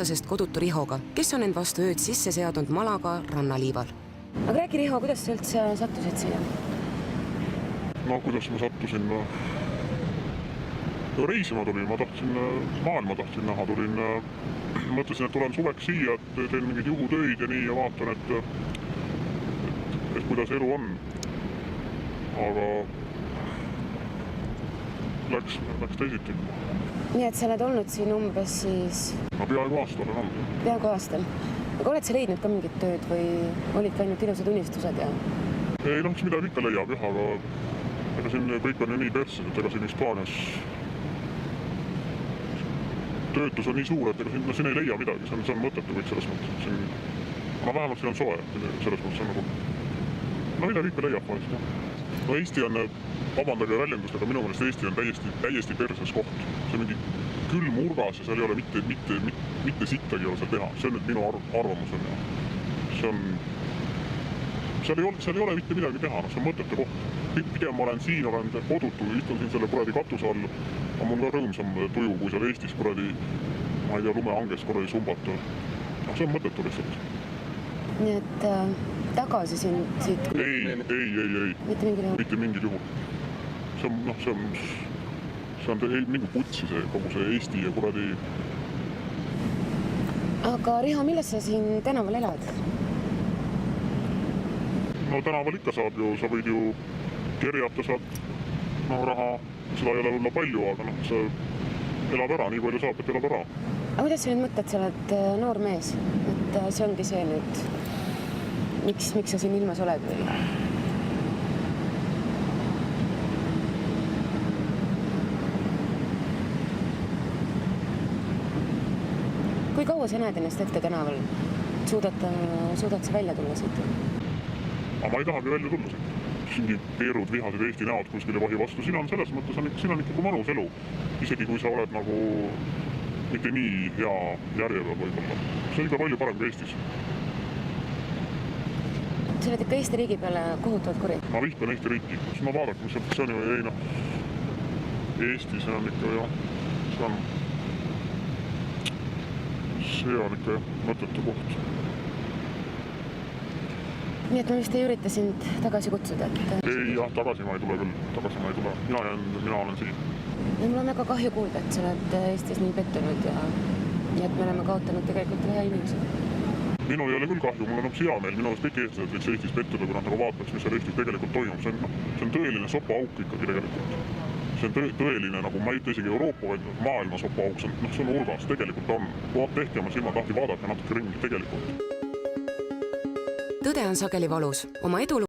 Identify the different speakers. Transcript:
Speaker 1: Sest kodutu Rihoga, kes on end vastu ööd sisse seadnud Malaga rannaliival. Aga räägi, Riho, kuidas sa üldse sattusid siia?
Speaker 2: No kuidas ma sattusin? Reisima tulin, ma tahtsin maailma näha, mõtlesin, et tulen suveks siia, et teen mingeid juhutöid ja nii ja vaatan, et kuidas elu on. Aga läks teisiti.
Speaker 1: Nii et sa oled olnud siin umbes siis...
Speaker 2: No peaaegu aasta olen olnud.
Speaker 1: Peaaegu aastal. Aga oled sa leidnud ka mingit tööd või olid ka ainult ilusad unistused?
Speaker 2: Ei, no mis midagi ikka leiab, jah, aga ega siin kõik on ju nii perses, et ega siin Hispaanias töötus on nii suur, et ega siin ei leia midagi, see on mõttetu kõik selles mõttes. Aga vähemalt siin on soe, selles mõttes on nagu... No midagi ikka leiab vahest, jah. No Eesti on, vabandage väljendust, aga minu meelest Eesti on täiesti perses koht. See on mingi külm urgas ja seal ei ole mitte sittagi ei ole seal teha. See on nüüd minu arvamus on. Seal ei ole mitte midagi teha, see on mõtete koht. Pigem ma olen siin, olen kodutu, istun siin selle kuradi katuse all. On mul ka rõõmsam tuju, kui seal Eestis kuradi, ma ei tea, lumeanges kuradi sumbata. See on mõttetu lihtsalt.
Speaker 1: Nii et tagasi siit...
Speaker 2: Ei. Mitte mingil juhul. See on mingi putsi see, kogu see Eesti ja kuradi...
Speaker 1: Aga Riho, milles sa siin tänaval elad?
Speaker 2: No tänaval ikka saab ju, sa võid ju kerjata saad raha, seda ei ole olla palju, aga sa elab ära, nii palju saab, et elab ära.
Speaker 1: Aga kuidas sa nüüd mõtled, sa oled noor mees, et see ongi see nüüd, miks sa siin ilmas oled või? Kui kaua sa näed ennast ette tänaval? Suudad sa välja tulla siit?
Speaker 2: Aga ma ei tahagi välja tulla siit. Mingi peerud, vihased Eesti näod kuskil vahi vastu. Siin on selles mõttes, siin on ikkagi mõnus elu. Isegi kui sa oled nagu mitte nii hea järjeva võib-olla. See on ikka palju parem kui Eestis.
Speaker 1: Sa oled ikka Eesti riigi peale kohutavad kuri?
Speaker 2: Ma vihkan Eesti riiki. Ma vaadake, mis see on ju ei noh. Eesti, see on ikka jah. See on ikka mõttetu koht. Nii et ma vist ei ürita sind tagasi kutsuda? Ei, jah, tagasi ma ei tule küll. Tagasi ma ei tule. Mina olen siin.
Speaker 1: Ja mul on väga kahju kuulda, et sa oled Eestis nii pettunud ja et me oleme kaotanud tegelikult ühe inimese.
Speaker 2: Minul ei ole küll kahju, mul on hoopis hea meel. Minu arust kõik eestlased võiks Eestis pettuda, kui nad nagu vaataks, mis seal Eestis tegelikult toimub. See on tõeline sopaauk ikkagi tegelikult. See on tõeline, nagu ma ei ütle isegi Euroopa, vaid maailma sopaauk. See on urgas, tegelikult on. Tehke oma silmad lahti, vaadake natuke ringi, tegelikult.
Speaker 1: Tõde on sageli valus. Oma edulu